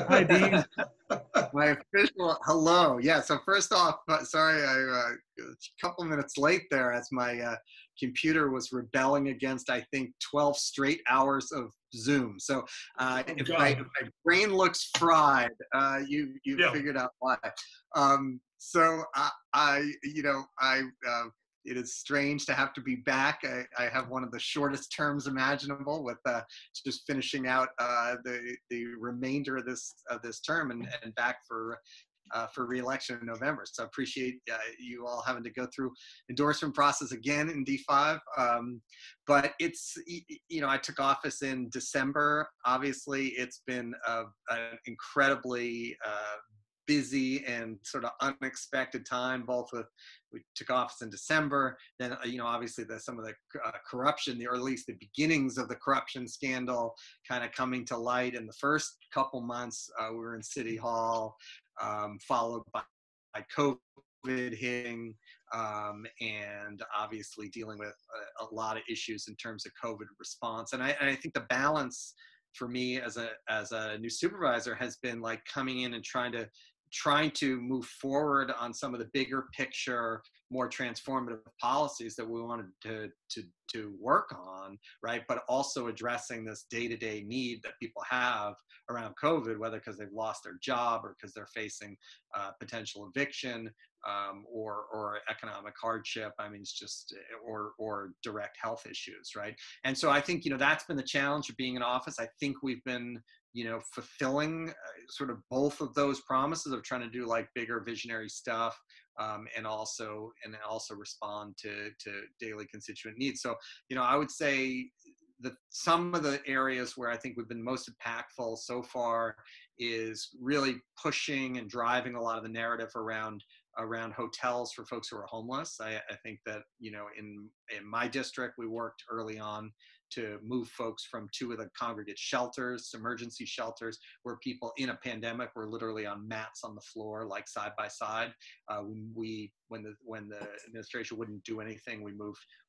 Hi, Dean. My official hello. Yeah. So first off, sorry, I a couple minutes late there as my computer was rebelling against, I think, 12 straight hours of Zoom. So if my brain looks fried, you figured out why. So it is strange to have to be back. I have one of the shortest terms imaginable with just finishing out the remainder of this term and back for re-election in November. So I appreciate you all having to go through endorsement process again in D5. But it's, I took office in December. Obviously, it's been an incredibly busy and sort of unexpected time, we took office in December, then obviously some of the corruption, or at least the beginnings of the corruption scandal kind of coming to light. In the first couple months, we were in City Hall, followed by COVID hitting, and obviously dealing with a lot of issues in terms of COVID response. And I think the balance for me as a new supervisor has been like coming in and trying to move forward on some of the bigger picture, more transformative policies that we wanted to work on, right? But also addressing this day-to-day need that people have around COVID, whether because they've lost their job or because they're facing potential eviction or economic hardship. I mean, it's just, or direct health issues, right? And so I think, that's been the challenge of being in office. I think we've been fulfilling sort of both of those promises of trying to do like bigger visionary stuff, and also respond to daily constituent needs. So, I would say that some of the areas where I think we've been most impactful so far is really pushing and driving a lot of the narrative around hotels for folks who are homeless. I think that, in my district, we worked early on to move folks from two of the congregate shelters, emergency shelters, where people in a pandemic were literally on mats on the floor, like side by side. When the administration wouldn't do anything, we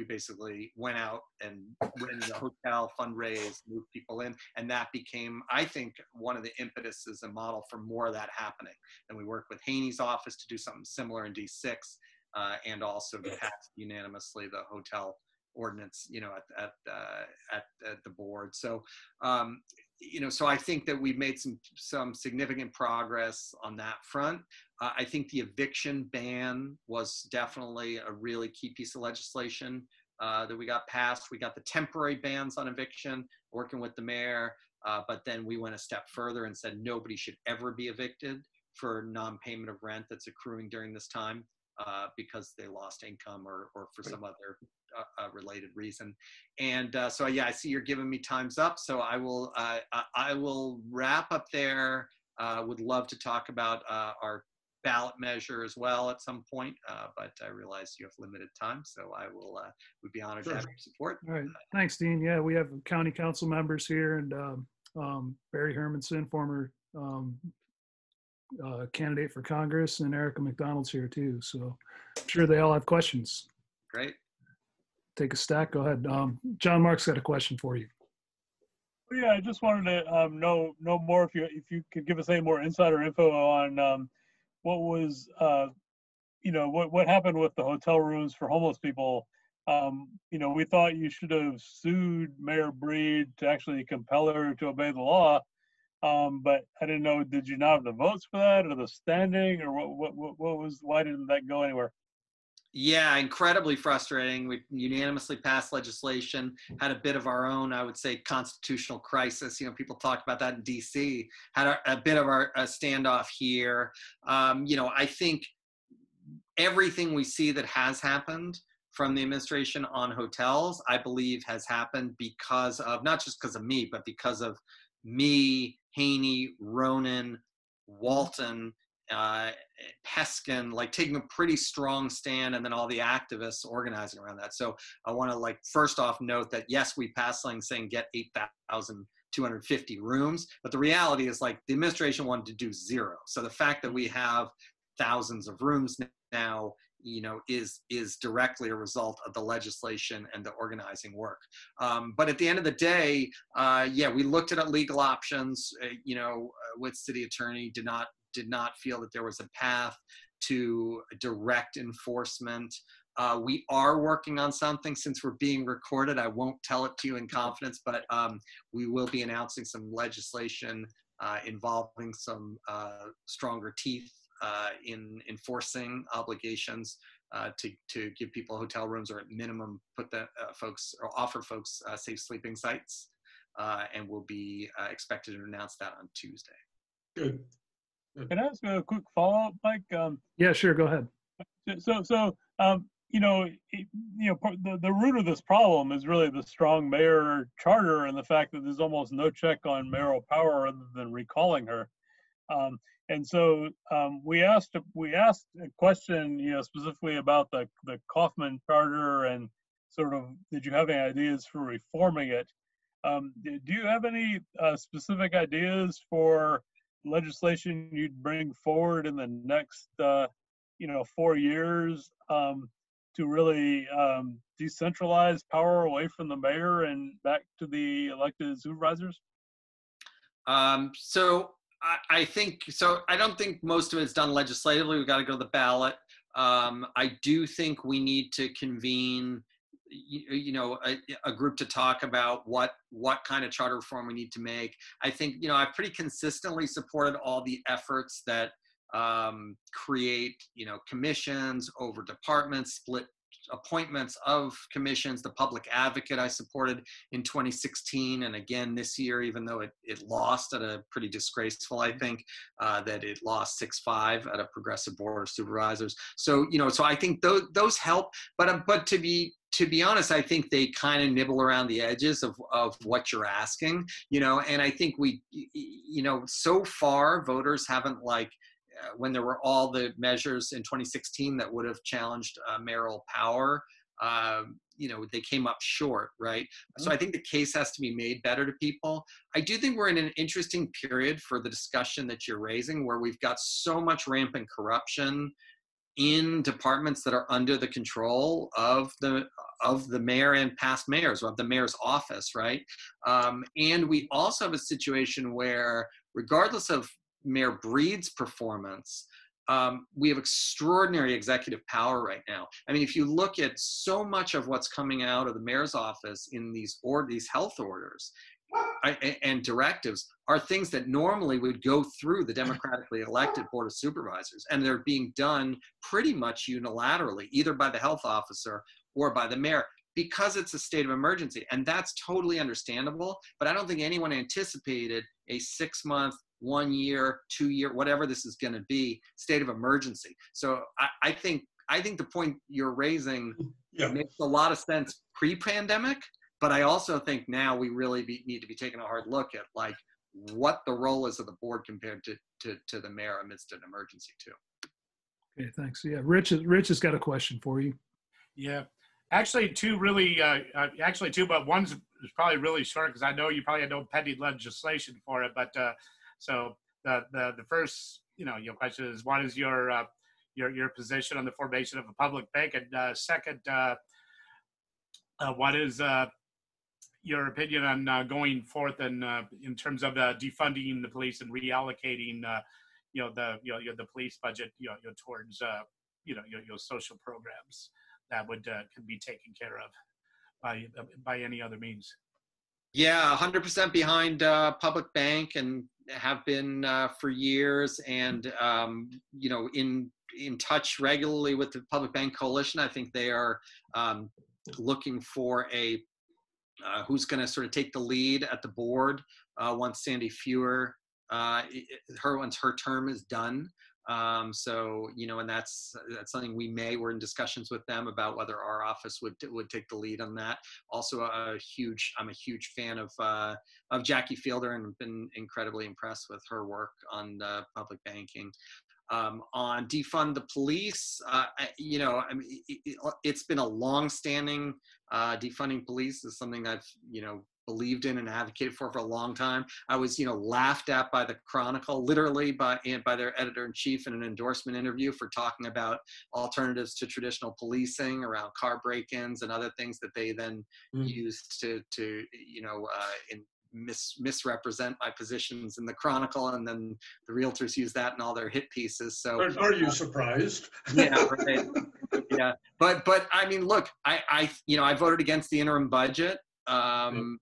basically went out and rented a hotel, fundraised, moved people in, and that became, I think, one of the impetuses and model for more of that happening. And we worked with Haney's office to do something similar in D6, and also to pass unanimously the hotel ordinance, at the board. So, so I think that we've made some significant progress on that front. I think the eviction ban was definitely a really key piece of legislation that we got passed. We got the temporary bans on eviction, working with the mayor, but then we went a step further and said nobody should ever be evicted for non-payment of rent that's accruing during this time, because they lost income or for some other related reason. And so yeah, I see you're giving me time's up, so I will wrap up there. Would love to talk about our ballot measure as well at some point, but I realize you have limited time, so I would be honored to have your support. All right, thanks, Dean. Yeah, we have county council members here, and Barry Hermanson, former candidate for Congress, and Erica McDonald's here too. So I'm sure they all have questions. Great. Take a stack. Go ahead. John Mark's got a question for you. Well, yeah, I just wanted to know more if you could give us any more insider info on what was what happened with the hotel rooms for homeless people. We thought you should have sued Mayor Breed to actually compel her to obey the law. But I didn't know, did you not have the votes for that, or the standing, or why didn't that go anywhere? Yeah, incredibly frustrating. We unanimously passed legislation, had a bit of our own, I would say, constitutional crisis. People talked about that in DC, had a bit of a standoff here. I think everything we see that has happened from the administration on hotels, I believe has happened because of, not just because of me, but because of me, Haney, Ronan, Walton, Peskin, like taking a pretty strong stand, and then all the activists organizing around that. So I want to first off note that yes, we passed something saying get 8,250 rooms, but the reality is the administration wanted to do 0. So the fact that we have thousands of rooms now, is directly a result of the legislation and the organizing work. But at the end of the day, we looked at legal options, with city attorney, did not feel that there was a path to direct enforcement. We are working on something. Since we're being recorded, I won't tell it to you in confidence, but we will be announcing some legislation involving some stronger teeth in enforcing obligations to give people hotel rooms, or at minimum put the offer folks safe sleeping sites, and we'll be expected to announce that on Tuesday. Good. Can I ask a quick follow-up, Mike? Yeah, sure. Go ahead. The root of this problem is really the strong mayor charter and the fact that there's almost no check on mayoral power other than recalling her. And so we asked a question, specifically about the Kaufman charter, and sort of, did you have any ideas for reforming it? Do you have any specific ideas for legislation you'd bring forward in the next 4 years to really decentralize power away from the mayor and back to the elected supervisors? So I think so. I don't think most of it's done legislatively. We've got to go to the ballot. I do think we need to convene a group to talk about what kind of charter reform we need to make. I think, I've pretty consistently supported all the efforts that create, commissions over departments, split appointments of commissions. The public advocate I supported in 2016, and again this year, even though it lost at a pretty disgraceful, I think, that it lost 6-5 at a progressive board of supervisors. So, so I think those help, but to be honest, I think they kind of nibble around the edges of what you're asking, and I think so far voters haven't, when there were all the measures in 2016 that would have challenged mayoral power, they came up short, right? So I think the case has to be made better to people. I do think we're in an interesting period for the discussion that you're raising, where we've got so much rampant corruption in departments that are under the control of the mayor and past mayors, or of the mayor's office, right? And we also have a situation where, regardless of Mayor Breed's performance, we have extraordinary executive power right now. I mean, if you look at so much of what's coming out of the mayor's office in these health orders and directives are things that normally would go through the democratically elected board of supervisors, and they're being done pretty much unilaterally, either by the health officer or by the mayor, because it's a state of emergency. And that's totally understandable, but I don't think anyone anticipated a 6-month, 1 year, 2 year, whatever this is going to be, state of emergency. So I think the point you're raising makes a lot of sense pre-pandemic, but I also think now we really need to be taking a hard look at what the role is of the board compared to the mayor amidst an emergency too. Okay, thanks. Yeah, Rich has got a question for you. Yeah, actually two, but one's probably really short, because I know you probably had no pending legislation for it, but so the first, your question is, what is your position on the formation of a public bank? And second, what is your opinion on going forth and in terms of defunding the police and reallocating, the police budget, towards, your social programs that could be taken care of by any other means? Yeah, 100% behind public bank, and have been for years, and in touch regularly with the Public Bank Coalition. I think they are looking for who's going to sort of take the lead at the board once Sandy Fewer, once her term is done. So, and that's something we're in discussions with them about whether our office would take the lead on that. Also I'm a huge fan of Jackie Fielder, and have been incredibly impressed with her work on public banking. On defund the police, it's been a long-standing defunding police is something I've believed in and advocated for a long time. I was, laughed at by the Chronicle, literally by their editor-in-chief in an endorsement interview for talking about alternatives to traditional policing around car break-ins and other things that they then used to misrepresent my positions in the Chronicle, and then the realtors use that in all their hit pieces. So Are you surprised? Yeah, right. Yeah, but I mean, look, I voted against the interim budget and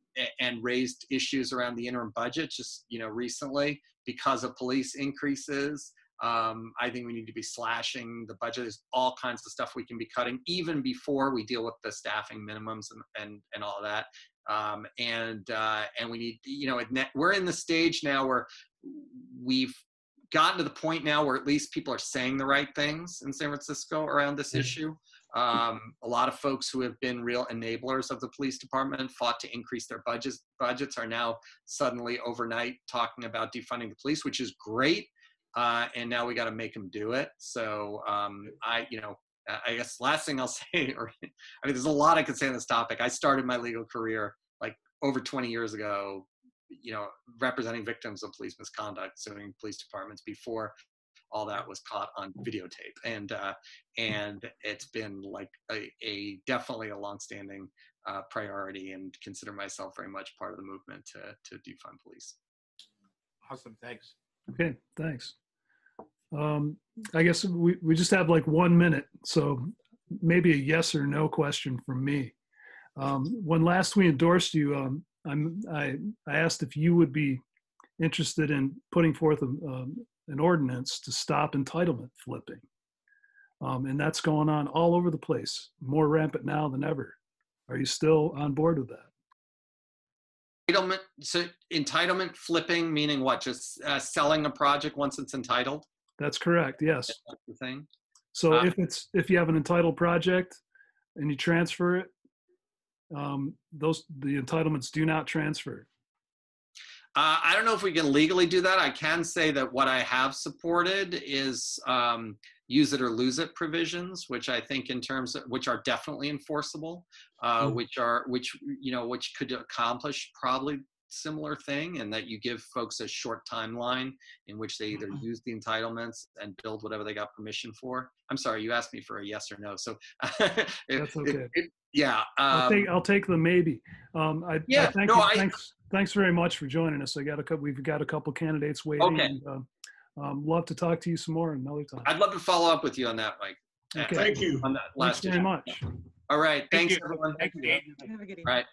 raised issues around the interim budget just recently because of police increases. I think we need to be slashing the budget. There's all kinds of stuff we can be cutting even before we deal with the staffing minimums and all of that. And we need, we're in the stage now where we've gotten to the point now where at least people are saying the right things in San Francisco around this issue. A lot of folks who have been real enablers of the police department and fought to increase their budgets are now suddenly overnight talking about defunding the police, which is great. And now we got to make them do it. So I guess last thing I'll say, there's a lot I could say on this topic. I started my legal career like over 20 years ago, representing victims of police misconduct, suing police departments before all that was caught on videotape. And it's been like a definitely a longstanding priority, and consider myself very much part of the movement to defund police. Awesome, thanks. Okay, thanks. I guess we just have like 1 minute, so maybe a yes or no question from me. When last we endorsed you, I asked if you would be interested in putting forth an ordinance to stop entitlement flipping. And that's going on all over the place, more rampant now than ever. Are you still on board with that? Entitlement flipping, meaning what? Just selling a project once it's entitled? That's correct, yes. That's the thing. So if you have an entitled project and you transfer it, the entitlements do not transfer. I don't know if we can legally do that. I can say that what I have supported is use it or lose it provisions, which I think which are definitely enforceable, which could accomplish probably similar thing, and that you give folks a short timeline in which they either use the entitlements and build whatever they got permission for. I'm sorry, you asked me for a yes or no, so that's okay. Yeah, I'll take the maybe. Thanks very much for joining us. We've got a couple candidates waiting. Okay. And, love to talk to you some more another time. I'd love to follow up with you on that, Mike. Okay. Thank you. On that last Thanks very much. All right. Thanks, you. everyone. Thank you. Have a good evening. All right.